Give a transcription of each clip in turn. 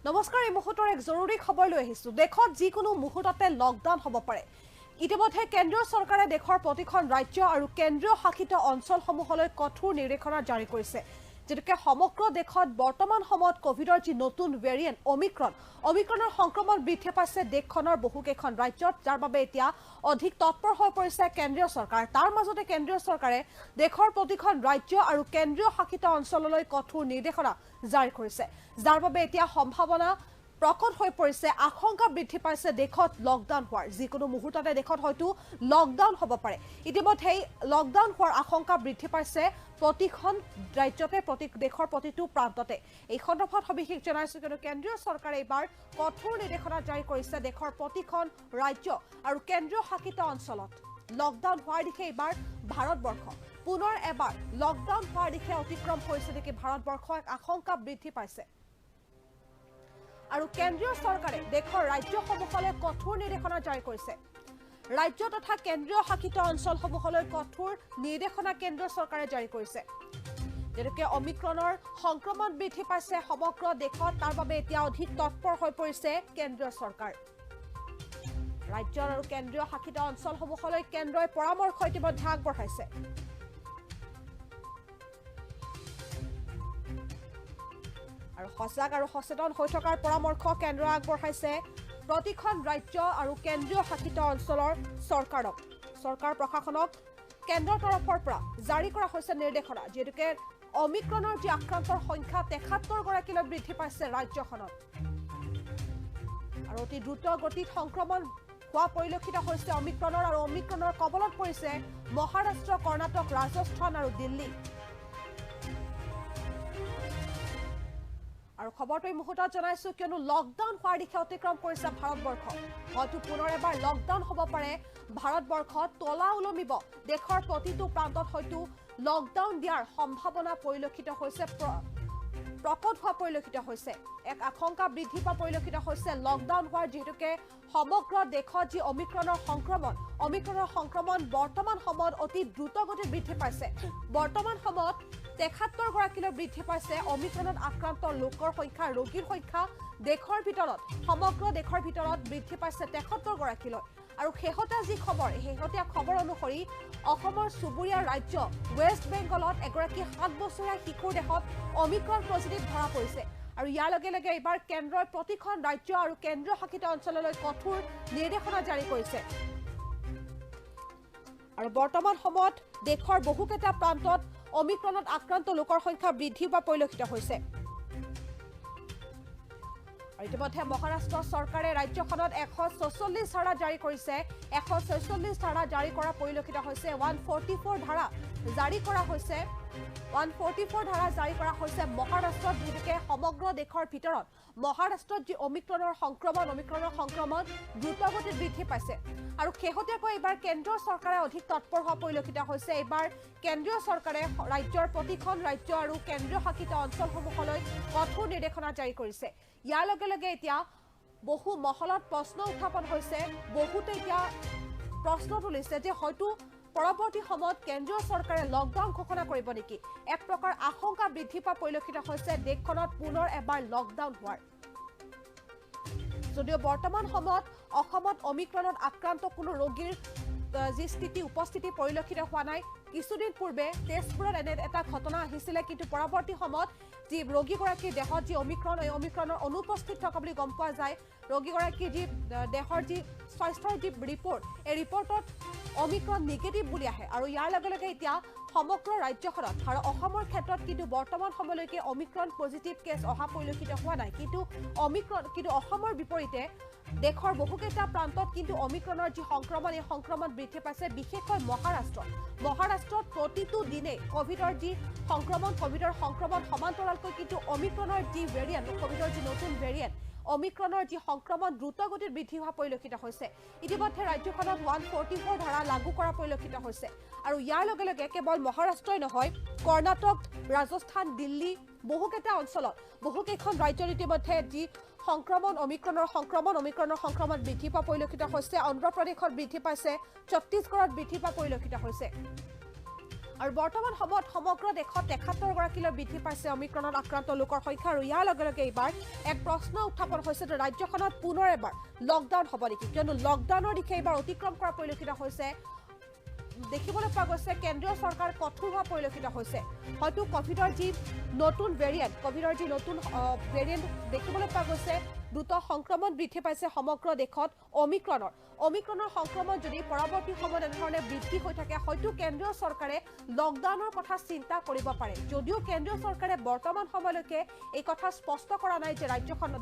নমস্কাৰ এই মুহূৰ্তৰ এক জৰুৰী খবৰ লৈ আহিছো দেখত যিকোনো মুহূৰ্ততে লকডাউন হ'ব পাৰে ইতিমধ্যে কেন্দ্ৰীয় চৰকাৰে দেশৰ প্ৰতিখন ৰাজ্য আৰু কেন্দ্ৰীয় শাসিত অঞ্চলসমূহলৈ কঠোৰ নিৰ্দেশনা জাৰি কৰিছে যেনেকৈ সমগ্ৰ দেশত বৰ্তমান সময়ত কোভিডৰ যি নতুন ভেৰিয়েণ্ট অমিক্ৰণৰ সংক্ৰমণ বৃদ্ধি পাইছে দেশখনৰ বহুকেইখন ৰাজ্যত যাৰ বাবে এতিয়া অধিক তৎপৰ হৈ পৰিছে কেন্দ্ৰীয় চৰকাৰ তাৰ মাজতে কেন্দ্ৰীয় চৰকাৰে দেশৰ প্ৰতিখন ৰাজ্য আৰু কেন্দ্ৰীয় শাসিত অঞ্চললৈ কঠোৰ নিৰ্দেশনা জাৰি কৰিছে যাৰ বাবে এতিয়া সম্ভাৱনা প্ৰকট হৈ পৰিছে আশংকা বৃদ্ধি পাইছে দেশত লকডাউন হোৱাৰ যিকোনো মুহূৰ্ততে দেশত হয়তো লকডাউন হ'ব পাৰে ইতিমধ্যে লকডাউন হোৱাৰ আশংকা বৃদ্ধি পাইছে প্ৰতিখন ৰাজ্যতে দেশৰ প্ৰতিটো প্ৰান্ততে এই সন্দৰ্ভত সবিশেষ জনাইছো কিন্তু কেন্দ্ৰীয় চৰকাৰে এবাৰ কঠোৰ নিৰ্দেশনা জাৰি কৰিছে দেশৰ প্ৰতিখন ৰাজ্য আৰু কেন্দ্ৰীয় শাসিত অঞ্চলত লকডাউন হোৱাৰ দিশে এবাৰ ভাৰতবৰ্ষ পুনৰ এবাৰ লকডাউন হোৱাৰ দিশে অতিক্ৰম কৰিছে নেকি ভাৰতবৰ্ষ এক আশংকা বৃদ্ধি পাইছে আৰু কেন্দ্ৰীয় চৰকাৰে দেশৰ ৰাজ্যসমূহলৈ কঠোৰ নিৰ্দেশনা জাৰি কৰিছে ৰাজ্য তথা কেন্দ্ৰীয় শাসিত অঞ্চলসমূহলৈ কঠোৰ নিৰ্দেশনা কেন্দ্ৰীয় চৰকাৰে জাৰি কৰিছে যেনেকৈ অমিক্ৰণৰ সংক্ৰমণ বৃদ্ধি পাইছে সমগ্ৰ দেশত তাৰ বাবে এতিয়া অধিক তৎপৰ হৈ পৰিছে কেন্দ্ৰীয় চৰকাৰ ৰাজ্য আৰু কেন্দ্ৰীয় শাসিত অঞ্চলসমূহলৈ কেন্দ্ৰই পৰামৰ্শ ইতিমধ্যে আগবঢ়াইছে আৰু সজাগ আৰু সচেতন হৈ থকাৰ পৰামৰ্শ কেন্দ্ৰই আগবঢ়াইছে প্ৰতিখন ৰাজ্য আৰু কেন্দ্ৰীয় শাসিত অঞ্চলৰ চৰকাৰ প্ৰশাসনক কেন্দ্ৰৰ তৰফৰ পৰা জাৰি কৰা হৈছে নিৰ্দেশনা যিহেতুকে অমিক্ৰণৰ যি আক্ৰান্তৰ সংখ্যা ৭৩ গৰাকীলৈ বৃদ্ধি পাইছে ৰাজ্যখনত আৰু অতি দ্ৰুত গতিত সংক্ৰমণ হোৱা পৰিলক্ষিত হৈছে অমিক্ৰণৰ আৰু অমিক্ৰণৰ কবলত পৰিছে মহাৰাষ্ট্ৰ কৰ্ণাটক ৰাজস্থান আৰু দিল্লী আৰু খবৰটো এই মুহূৰ্তত জনাইছো কিয়নো লকডাউন হোৱাৰ দিশে অতিক্ৰম কৰিছে ভাৰতবৰ্ষ হয়তো পুনৰ এবাৰ লকডাউন হ'ব পাৰে ভাৰতবৰ্ষত তলা ওলমিব দেশৰ প্ৰতিটো প্ৰান্তত হয়তো লকডাউন দিয়াৰ সম্ভাৱনা পৰিলক্ষিত হৈছে প্ৰকট হোৱা পৰিলক্ষিত হৈছে এক আশংকা বৃদ্ধি পোৱা পৰিলক্ষিত হৈছে লকডাউন হোৱাৰ যিহেতুকে সমগ্ৰ দেশত যি অমিক্ৰণৰ সংক্ৰমণ বৰ্তমান সময়ত অতি দ্ৰুতগতিত বৃদ্ধি পাইছে বৰ্তমান সময়ত ৭৩ গৰাকীলৈ বৃদ্ধি পাইছে অমিক্ৰণত আক্ৰান্ত লোকৰ সংখ্যা ৰোগীৰ সংখ্যা দেশৰ ভিতৰত সমগ্ৰ দেশৰ ভিতৰত বৃদ্ধি পাইছে ৭৩ গৰাকীলৈ আৰু শেহতীয়া খবৰ অনুসৰি অসমৰ চুবুৰীয়া ৰাজ্য ৱেষ্ট বেংগলত এগৰাকী ৭ বছৰীয়া শিশুৰ দেহত অমিক্ৰণ পজিটিভ ধৰা পৰিছে আৰু ইয়াৰ লগে লগে এইবাৰ কেন্দ্ৰই প্ৰতিখন ৰাজ্য আৰু কেন্দ্ৰীয় শাসিত অঞ্চললৈ কঠোৰ নিৰ্দেশনা জাৰি কৰিছে আৰু বৰ্তমান সময়ত দেশৰ বহুকেইটা প্ৰান্তত অমিক্ৰণত আক্ৰান্ত লোকৰ সংখ্যা বৃদ্ধি হোৱা পৰিলক্ষিত হৈছে আৰু ইতিমধ্যে মহাৰাষ্ট্ৰ চৰকাৰে ৰাজ্যখনত ১৪৬ ধাৰা জাৰি কৰিছে ১৪৬ ধাৰা জাৰি কৰা পৰিলক্ষিত হৈছে 144 ধাৰা জাৰি কৰা হৈছে মহাৰাষ্ট্ৰত যিহেতুকে সমগ্ৰ দেশৰ ভিতৰত মহাৰাষ্ট্ৰত যি অমিক্ৰণৰ সংক্ৰমণ দ্ৰুতগতিত বৃদ্ধি পাইছে আৰু শেহতীয়াকৈ এইবাৰ কেন্দ্ৰীয় চৰকাৰে অধিক তৎপৰ হোৱা পৰিলক্ষিত হৈছে এইবাৰ কেন্দ্ৰীয় চৰকাৰে ৰাজ্যৰ প্ৰতিখন ৰাজ্য আৰু কেন্দ্ৰীয় শাসিত অঞ্চলসমূহলৈ কঠোৰ নিৰ্দেশনা জাৰি কৰিছে ইয়াৰ লগে লগে এতিয়া বহু মহলত প্ৰশ্ন উত্থাপন হৈছে বহুতে এতিয়া প্ৰশ্ন তুলিছে যে হয়তো পৰৱৰ্তী সময়ত কেন্দ্ৰীয় চৰকাৰে লকডাউন ঘোষণা কৰিব নেকি এক প্ৰকাৰ আশংকা বৃদ্ধি পোৱা পৰিলক্ষিত হৈছে দেশখনত পুনৰ এবাৰ লকডাউন হোৱাৰ যদিও বৰ্তমান সময়ত অসমত অমিক্ৰণত আক্ৰান্ত কোনো ৰোগীৰ যি উপস্থিতি পৰিলক্ষিত হোৱা নাই কিছুদিন পূৰ্বে তেজপুৰত এনে এটা ঘটনা আহিছিলে কিন্তু পৰৱৰ্তী সময়ত যি ৰোগীগৰাকীৰ দেহত যি অমিক্ৰণৰ অনুপস্থিত থকা বুলি গম পোৱা যায় ৰোগীগৰাকীৰ যি দেহৰ যি স্বাস্থ্যৰ যি ৰিপৰ্ট এই ৰিপৰ্টত অমিক্ৰণ নিগেটিভ বুলি আহে আৰু ইয়াৰ লগে লগে এতিয়া সমগ্ৰ ৰাজ্যখনত আৰু অসমৰ ক্ষেত্ৰত কিন্তু বৰ্তমান সময়লৈকে অমিক্ৰণ পজিটিভ কেছ অহা পৰিলক্ষিত হোৱা নাই কিন্তু অসমৰ বিপৰীতে দেশৰ বহুকেইটা প্ৰান্তত কিন্তু অমিক্ৰণৰ যি সংক্ৰমণ বৃদ্ধি পাইছে বিশেষকৈ মহাৰাষ্ট্ৰত প্ৰতিটো দিনে কোভিডৰ সংক্ৰমণ সমান্তৰালকৈ কিন্তু অমিক্ৰণৰ যি ভেৰিয়েণ্ট কোভিডৰ যি নতুন ভেৰিয়েণ্ট অমিক্ৰণৰ যি সংক্ৰমণ দ্ৰুতগতিত বৃদ্ধি হোৱা পৰিলক্ষিত হৈছে ইতিমধ্যে ৰাজ্যখনত 144 ধাৰা লাগু কৰা পৰিলক্ষিত হৈছে আৰু ইয়াৰ লগে লগে কেৱল মহাৰাষ্ট্ৰই নহয় কৰ্ণাটক ৰাজস্থান দিল্লী বহুকেইটা অঞ্চলত বহুকেইখন ৰাজ্যত ইতিমধ্যে যি অমিক্ৰণৰ সংক্ৰমণ বৃদ্ধি পোৱা পৰিলক্ষিত হৈছে অন্ধ্ৰপ্ৰদেশত বৃদ্ধি পাইছে ছত্তীশগড়ত বৃদ্ধি পোৱা পৰিলক্ষিত হৈছে আৰু বৰ্তমান সময়ত সমগ্ৰ দেশত ৭৩ গৰাকীলৈ বৃদ্ধি পাইছে অমিক্ৰণত আক্ৰান্ত লোকৰ সংখ্যা আৰু ইয়াৰ লগে লগে এইবাৰ এক প্ৰশ্ন উত্থাপন হৈছে যে ৰাজ্যখনত পুনৰ এবাৰ লকডাউন হ'ব নেকি কিয়নো লকডাউনৰ দিশে এইবাৰ অতিক্ৰম কৰা পৰিলক্ষিত হৈছে দেখিবলৈ পোৱা গৈছে কেন্দ্ৰীয় চৰকাৰ কঠোৰ হোৱা পৰিলক্ষিত হৈছে হয়তো কভিডৰ যি নতুন ভেৰিয়েণ্ট দেখিবলৈ পোৱা গৈছে দ্ৰুত সংক্ৰমণ বৃদ্ধি পাইছে সমগ্ৰ দেশত অমিক্ৰণৰ সংক্ৰমণ যদি পৰৱৰ্তী সময়ত এনেধৰণে বৃদ্ধি হৈ থাকে হয়তো কেন্দ্ৰীয় চৰকাৰে লকডাউনৰ কথা চিন্তা কৰিব পাৰে যদিও কেন্দ্ৰীয় চৰকাৰে বৰ্তমান সময়লৈকে এই কথা স্পষ্ট কৰা নাই যে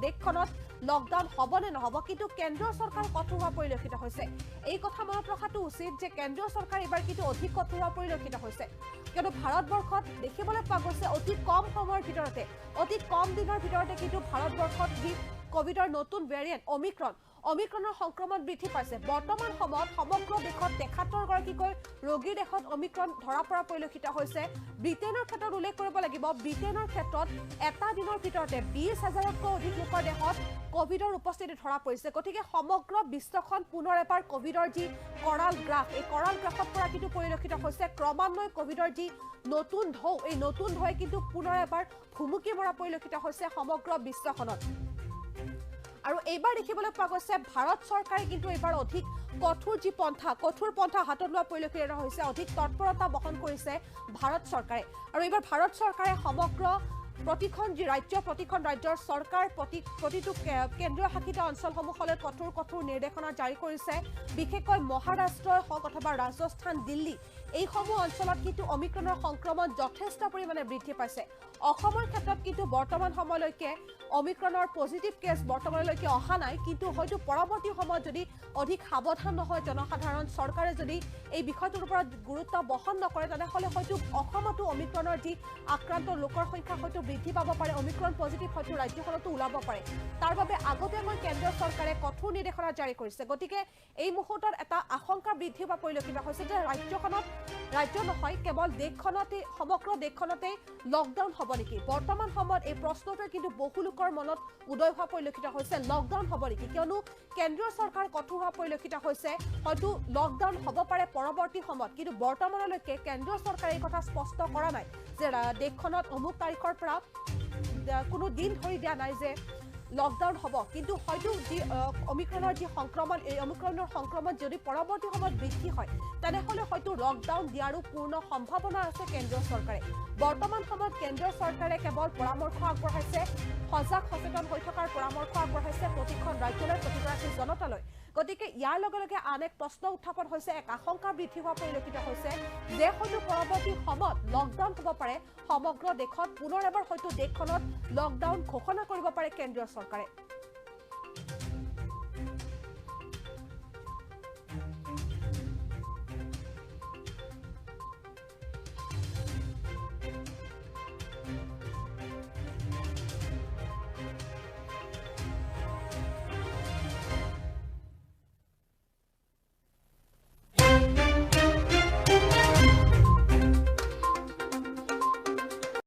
দেশখনত লকডাউন হ'ব নে নহ'ব কিন্তু কেন্দ্ৰীয় চৰকাৰ কঠোৰ হোৱা পৰিলক্ষিত হৈছে এই কথা মনত ৰখাটো উচিত যে কেন্দ্ৰীয় চৰকাৰ এইবাৰ কিন্তু অধিক কঠোৰ হোৱা পৰিলক্ষিত হৈছে কিয়নো ভাৰতবৰ্ষত দেখিবলৈ পোৱা গৈছে অতি কম সময়ৰ ভিতৰতে অতি কম দিনৰ ভিতৰতে কিন্তু ভাৰতবৰ্ষত যি কোভিডৰ নতুন ভেৰিয়েণ্ট অমিক্ৰণৰ সংক্ৰমণ বৃদ্ধি পাইছে বৰ্তমান সময়ত সমগ্ৰ দেশত ৭৩ গৰাকীকৈ ৰোগীৰ দেশত অমিক্ৰণ ধৰা পৰা পৰিলক্ষিত হৈছে ব্ৰিটেইনৰ ক্ষেত্ৰত উল্লেখ কৰিব লাগিব ব্ৰিটেইনৰ ক্ষেত্ৰত এটা দিনৰ ভিতৰতে ২০,০০০তকৈ অধিক লোকৰ দেশত কোভিডৰ উপস্থিতি ধৰা পৰিছে গতিকে সমগ্ৰ বিশ্বখন পুনৰ এবাৰ কোভিডৰ যি কৰাল গ্ৰাফ এই কৰাল গ্ৰাফত পৰা কিন্তু পৰিলক্ষিত হৈছে ক্ৰমান্বয়ে কোভিডৰ যি নতুন ঢৌ এই নতুন ঢৌৱে কিন্তু পুনৰ এবাৰ ভুমুকি মৰা পৰিলক্ষিত হৈছে সমগ্ৰ বিশ্বখনত আৰু এইবাৰ দেখিবলৈ পোৱা গৈছে ভাৰত চৰকাৰে কিন্তু এইবাৰ অধিক কঠোৰ পন্থা হাতত লোৱা পৰিলক্ষিত হৈছে অধিক তৎপৰতা বহন কৰিছে ভাৰত চৰকাৰে আৰু এইবাৰ ভাৰত চৰকাৰে সমগ্ৰ প্ৰতিখন ৰাজ্যৰ চৰকাৰ প্ৰতিটো কেন্দ্ৰীয় শাসিত অঞ্চলসমূহলৈ কঠোৰ নিৰ্দেশনা জাৰি কৰিছে বিশেষকৈ মহাৰাষ্ট্ৰই হওক অথবা ৰাজস্থান দিল্লী এইসমূহ অঞ্চলত কিন্তু অমিক্ৰণৰ সংক্ৰমণ যথেষ্ট পৰিমাণে বৃদ্ধি পাইছে অসমৰ ক্ষেত্ৰত কিন্তু বৰ্তমান সময়লৈকে অমিক্ৰণৰ পজিটিভ কেছ বৰ্তমানলৈকে অহা নাই কিন্তু হয়তো পৰৱৰ্তী সময়ত যদি অধিক সাৱধান নহয় জনসাধাৰণ চৰকাৰে যদি এই বিষয়টোৰ ওপৰত গুৰুত্ব বহন নকৰে তেনেহ'লে হয়তো অসমতো অমিক্ৰণৰ যি আক্ৰান্ত লোকৰ সংখ্যা হয়তো বৃদ্ধি পাব পাৰে অমিক্ৰণ পজিটিভ হয়তো ৰাজ্যখনতো ওলাব পাৰে তাৰ বাবে আগতীয়াকৈ কেন্দ্ৰীয় চৰকাৰে কঠোৰ নিৰ্দেশনা জাৰি কৰিছে গতিকে এই মুহূৰ্তত এটা আশংকা বৃদ্ধি হোৱা পৰিলক্ষিত হৈছে যে ৰাজ্য নহয় কেৱল সমগ্ৰ দেশখনতেই লকডাউন হ'ব নেকি বৰ্তমান সময়ত এই প্ৰশ্নটোৱে কিন্তু বহু লোকৰ মনত উদয় হোৱা পৰিলক্ষিত হৈছে লকডাউন হ'ব নেকি কিয়নো কেন্দ্ৰীয় চৰকাৰ কঠোৰ হোৱা পৰিলক্ষিত হৈছে হয়তো লকডাউন হ'ব পাৰে পৰৱৰ্তী সময়ত কিন্তু বৰ্তমানলৈকে কেন্দ্ৰীয় চৰকাৰে এই কথা স্পষ্ট কৰা নাই যে দেশখনত অমুক তাৰিখৰ পৰা কোনো দিন ধৰি দিয়া নাই যে লকডাউন হ'ব কিন্তু হয়তো যি অমিক্ৰণৰ যি সংক্ৰমণ এই অমিক্ৰণৰ সংক্ৰমণ যদি পৰৱৰ্তী সময়ত বৃদ্ধি হয় তেনেহ'লে হয়তো লকডাউন দিয়াৰো পূৰ্ণ সম্ভাৱনা আছে কেন্দ্ৰীয় চৰকাৰে বৰ্তমান সময়ত কেন্দ্ৰীয় চৰকাৰে কেৱল পৰামৰ্শ আগবঢ়াইছে সজাগ সচেতন হৈ থকাৰ পৰামৰ্শ আগবঢ়াইছে প্ৰতিখন ৰাজ্যলৈ প্ৰতিগৰাকী জনতালৈ গতিকে ইয়াৰ লগে লগে আন এক প্ৰশ্ন উত্থাপন হৈছে এক আশংকা বৃদ্ধি হোৱা পৰিলক্ষিত হৈছে যে হয়তো পৰৱৰ্তী সময়ত লকডাউন হ'ব পাৰে সমগ্ৰ দেশত পুনৰ এবাৰ হয়তো দেশখনত লকডাউন ঘোষণা কৰিব পাৰে কেন্দ্ৰীয় চৰকাৰে